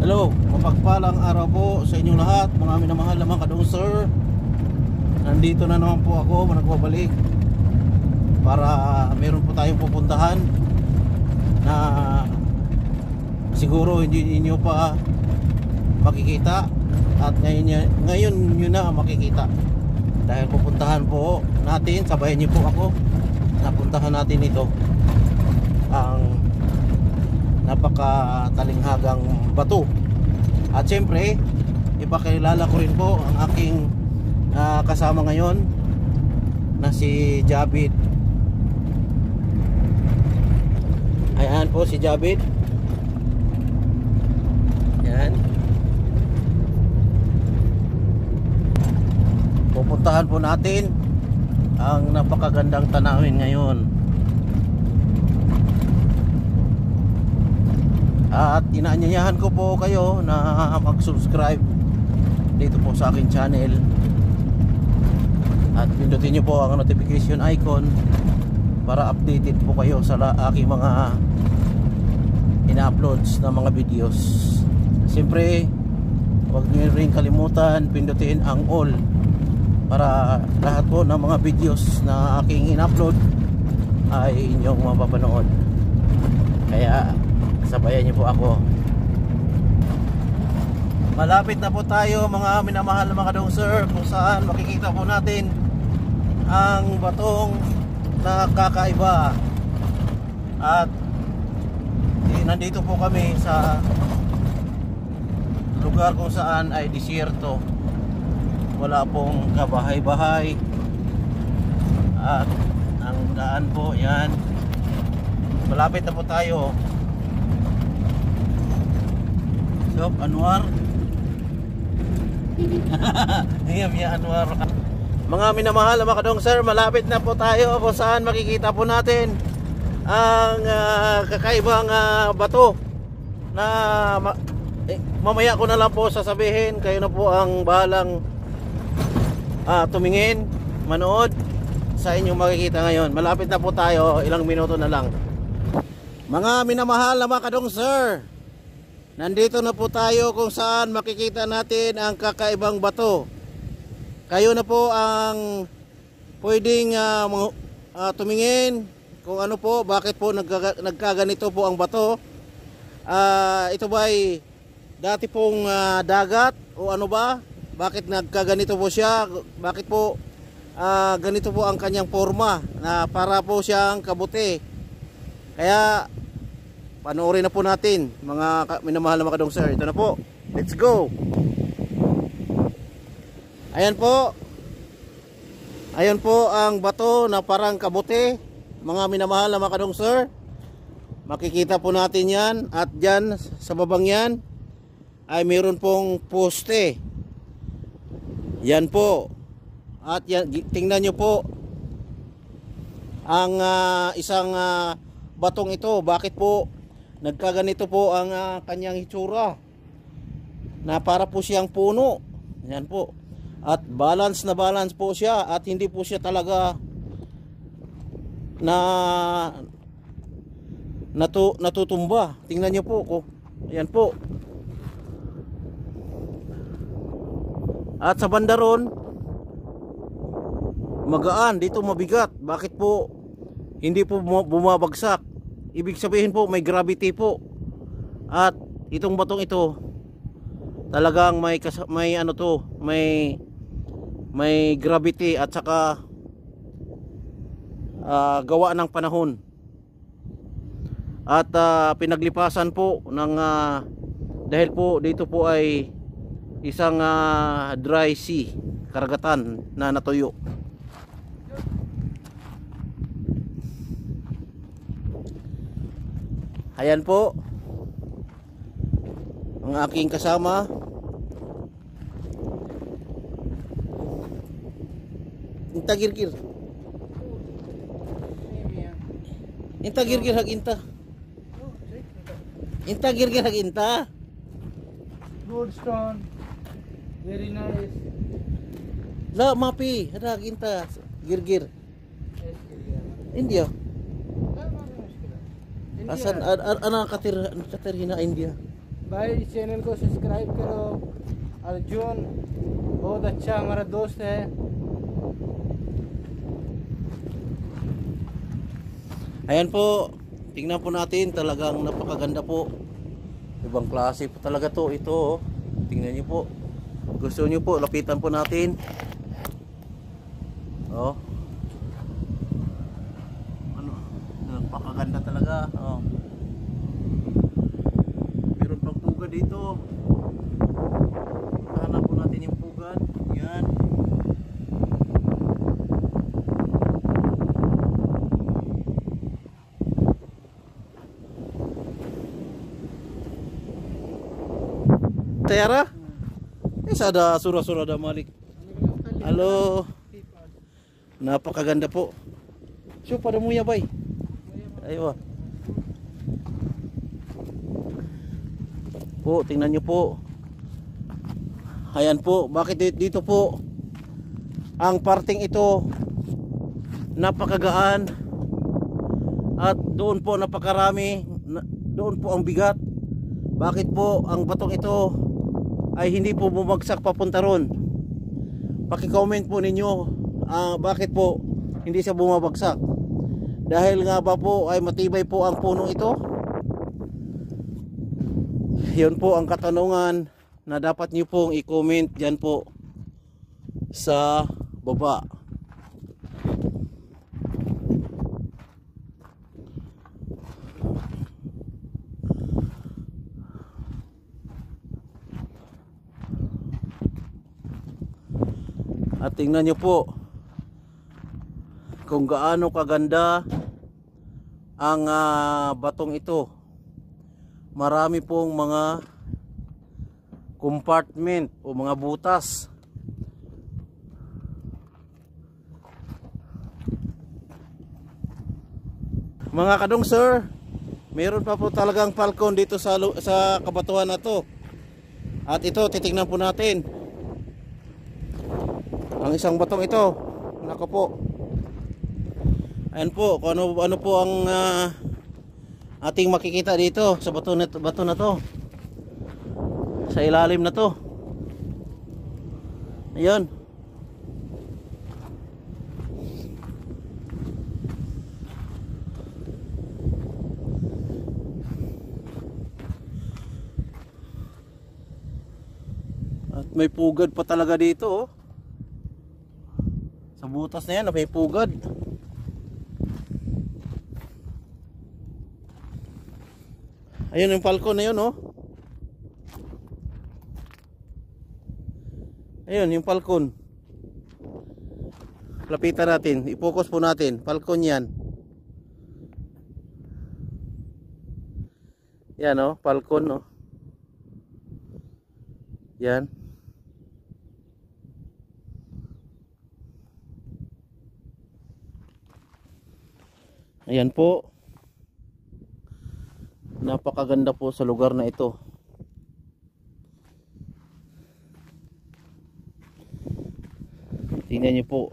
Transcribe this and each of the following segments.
Hello, mapagpalang araw po sa inyong lahat, mga minamahal na mga kadong sir. Nandito na naman po ako, nagbabalik para meron po tayong pupuntahan na siguro hindi niyo pa makikita, at ngayon nyo na makikita, dahil pupuntahan po natin, sabayan niyo po ako, napuntahan natin ito, ang napakatalinghagang bato. At syempre ipakilala ko rin po ang aking kasama ngayon na si Jabit. Ayan po si Jabit. Ayan. Pupuntahan po natin ang napakagandang tanawin ngayon. At inaanyayahan ko po kayo na mag-subscribe dito po sa aking channel, at pindutin nyo po ang notification icon para updated po kayo sa aking mga ina-uploads na mga videos. Siyempre huwag nyo rin kalimutan pindutin ang all para lahat po ng mga videos na aking ina-upload ay inyong mapapanood. Kaya sabayan niyo po ako. Malapit na po tayo mga minamahal na mga kadong sir, kung saan makikita po natin ang batong nakakaiba. At nandito po kami sa lugar kung saan ay disyerto, wala pong kabahay-bahay, at ang daan po yan. Malapit na po tayo. Sob Anwar. Ngayam ya Anwar. Mga minamahal na mga kadong sir, malapit na po tayo kung saan makikita po natin ang kakaibang bato na mamaya ko na lang po sasabihin. Kayo na po ang bahalang tumingin, manood sa inyong makikita ngayon. Malapit na po tayo, ilang minuto na lang. Mga minamahal na mga kadong sir, nandito na po tayo kung saan makikita natin ang kakaibang bato. Kayo na po ang pwedeng tumingin kung ano po, bakit po nagkaganito po ang bato. Ito ba ay dati pong dagat o ano ba? Bakit nagkaganito po siya? Bakit po ganito po ang kanyang forma, na para po siyang kabuti? Kaya panoorin na po natin mga minamahal na mga kadong sir. Ito na po, let's go. Ayan po, ayan po ang bato na parang kabuti, mga minamahal na mga kadong sir. Makikita po natin yan, at dyan sa babang yan ay mayroon pong poste. Yan po, at yan, tingnan nyo po ang isang batong ito. Bakit po nagkaganito po ang kanyang hitsura, na para po siyang puno. Yan po, at balance na balance po siya, at hindi po siya talaga natutumba. Tingnan niyo po ko. Ayan po. At sa banda ron, magaan, dito mabigat. Bakit po hindi po bumabagsak? Ibig sabihin po may gravity po. At itong batong ito talagang may ano to, may gravity, at saka gawa ng panahon. At pinaglipasan po ng dahil po dito po ay isang dry sea, karagatan na natuyo. Ayan po ang aking kasama. Inta girgir. Inta girgir hag inta. Inta girgir hag inta. Good stone. Very nice. La mapi hag inta girgir. India. Asan ana katir hina India. भाई चैनल को सब्सक्राइब करो। अर्जुन बहुत अच्छा हमारा दोस्त है। Ayan po, tingnan po natin, talagang napakaganda po. Ibang klase po talaga to, ito oh. Tingnan niyo po. Gusto niyo po, lapitan po natin. Oh. Ano? Napakaganda talaga, oh. Meron pang pugad dito. Hanap po natin yung pugad. Yan. Tera? Ada surah-surah ada Malik. Halo. Napakaganda po. So pada muya bay. Ayo. Po, tingnan niyo po. Ayan po, bakit dito po ang parting ito napakagaan at doon po napakarami, doon po ang bigat. Bakit po ang batong ito ay hindi po bumagsak papunta ron? Paki-comment po ninyo bakit po hindi siya bumabagsak. Dahil nga ba po ay matibay po ang punong ito? Yun po ang katanungan na dapat nyo pong i-comment dyan po sa baba. At tingnan nyo po kung gaano kaganda ang batong ito. Marami pong mga compartment o mga butas. Mga kadong sir, meron pa po talagang falcon dito sa kabatuhan na to. At ito, titingnan po natin ang isang batong ito. Nako po. Ayan po, kung ano po ang ating makikita dito sa bato na to. Sa ilalim na to. Ayan. At may pugad pa talaga dito oh. Sa butas na yan, may pugad. Ayun yung falcon na yun oh. Ayun yung falcon. Lapitan natin, i-focus po natin. Falcon yan. Yan oh, falcon oh. Yan. Ayan po. Napakaganda po sa lugar na ito. Tingnan niyo po.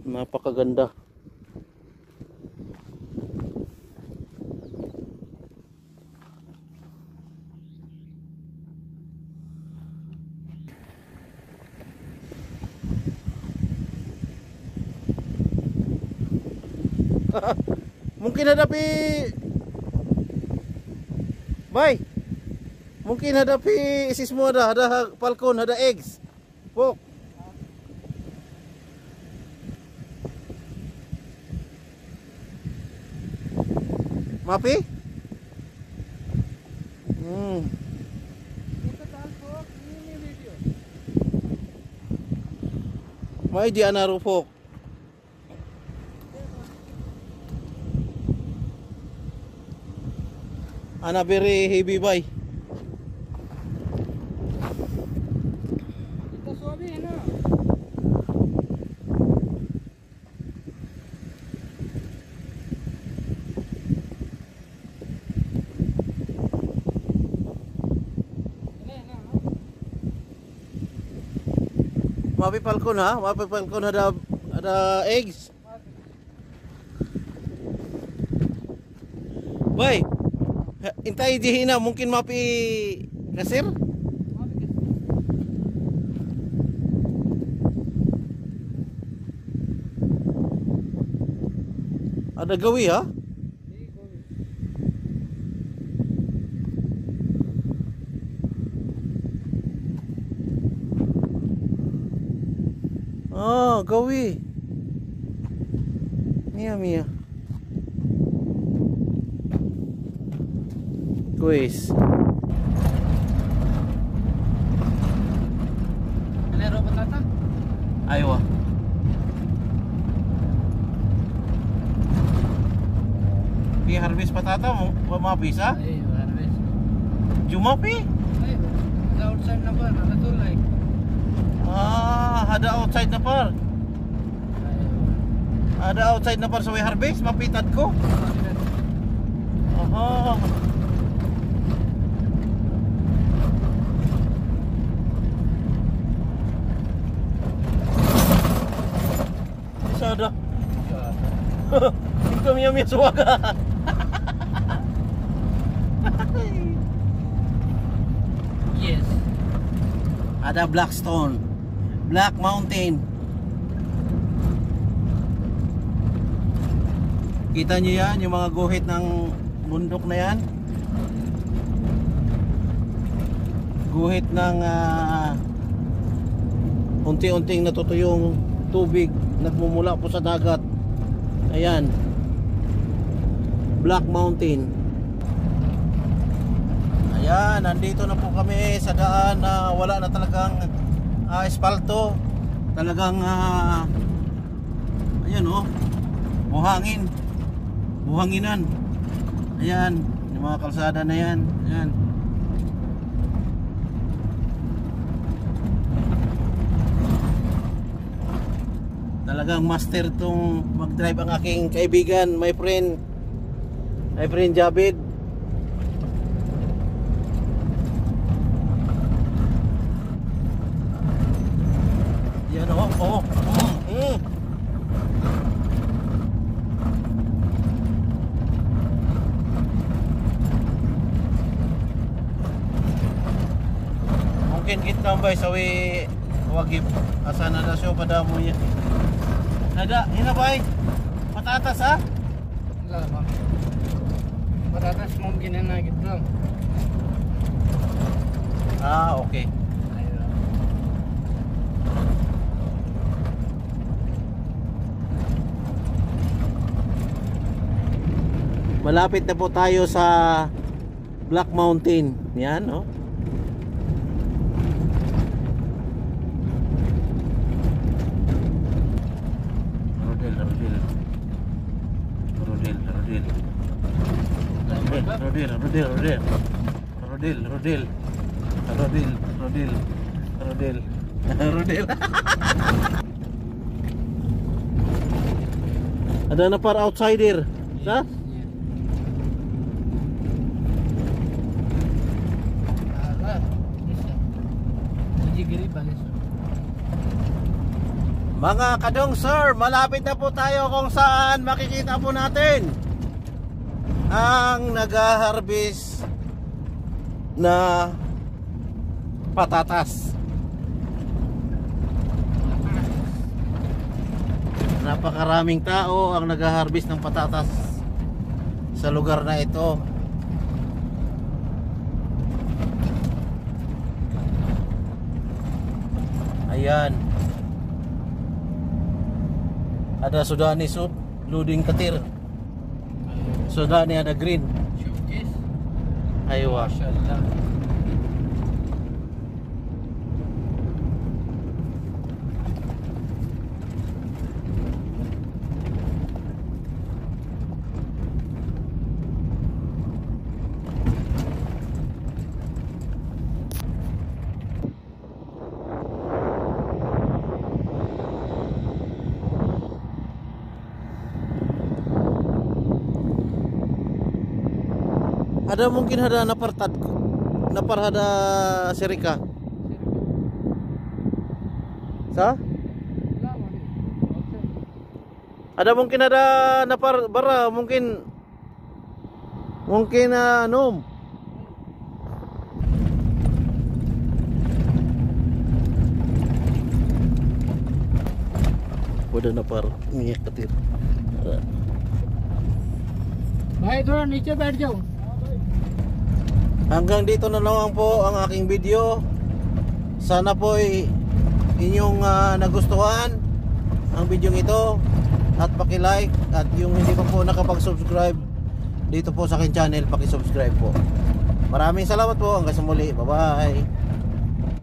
Napakaganda. Mungkin hadapi bay, mungkin hadapi isi semua ada falcon, ada eggs pok. Mapi may di anaru pok. Ana very heavy bay. इतना स्वाभी है ना। है ना Mapi falcon ha? Mapi falcon ada eggs. Boy, intay dihina mungkin mapi kasir? Ada gawi ha? Oh, gawi. Mia. Guys. Ano robot nata? Aywa. Pi harvest patata mo, mapisa? Ay, harvest. Jumapi? Ay, sa outside na ba? Nakatulay. Ada outside na par. Ada outside na par sa way harvest, mapitad ko. Aha. Sada. Ito miya suwaga. Yes. Ada Blackstone, Black Mountain. Kita nyo yan, yung mga guhit ng bundok na yan. Guhit ng unti-unting natutuyong tubig nagmumula po sa dagat. Ayan, Black Mountain. Ayan, nandito na po kami sa daan na wala na talagang espalto. Talagang ayan oh, buhanginan. Ayan, yung mga kalsada na yan. Ayan. Talagang master tong mag-drive ang aking kaibigan, my friend Jabid. Yan oh. Mungkin kita mbay sawi wagib asana na siya pada mo yan. Ada, hina bay. Patatas ha? Wala ba? Patatas mungkin na gitu. Okay. Malapit na po tayo sa Black Mountain. Yan, oh. Rodel. Ada na par outsider, sa? Mga kadong sir, malapit na po tayo kung saan makikita po natin ang nag-harvest na patatas. Napakaraming tao ang nag-harvest ng patatas sa lugar na ito. Ayan. Ada Sudani soup, loading katir. Sudani ada green. Showcase. Aywa. Masyaallah. Ada mungkin ada naparhada sirika. Sa? Ada mungkin ada napar bara mungkin nom. Udah napar minyak ketir. भाई थोड़ा नीचे बैठ जाओ. Hanggang dito na lang po ang aking video. Sana po ay inyong nagustuhan ang video ito at paki-like, at yung hindi pa po nakapag-subscribe dito po sa aking channel, paki-subscribe po. Maraming salamat po, hanggang sa muli. Bye-bye.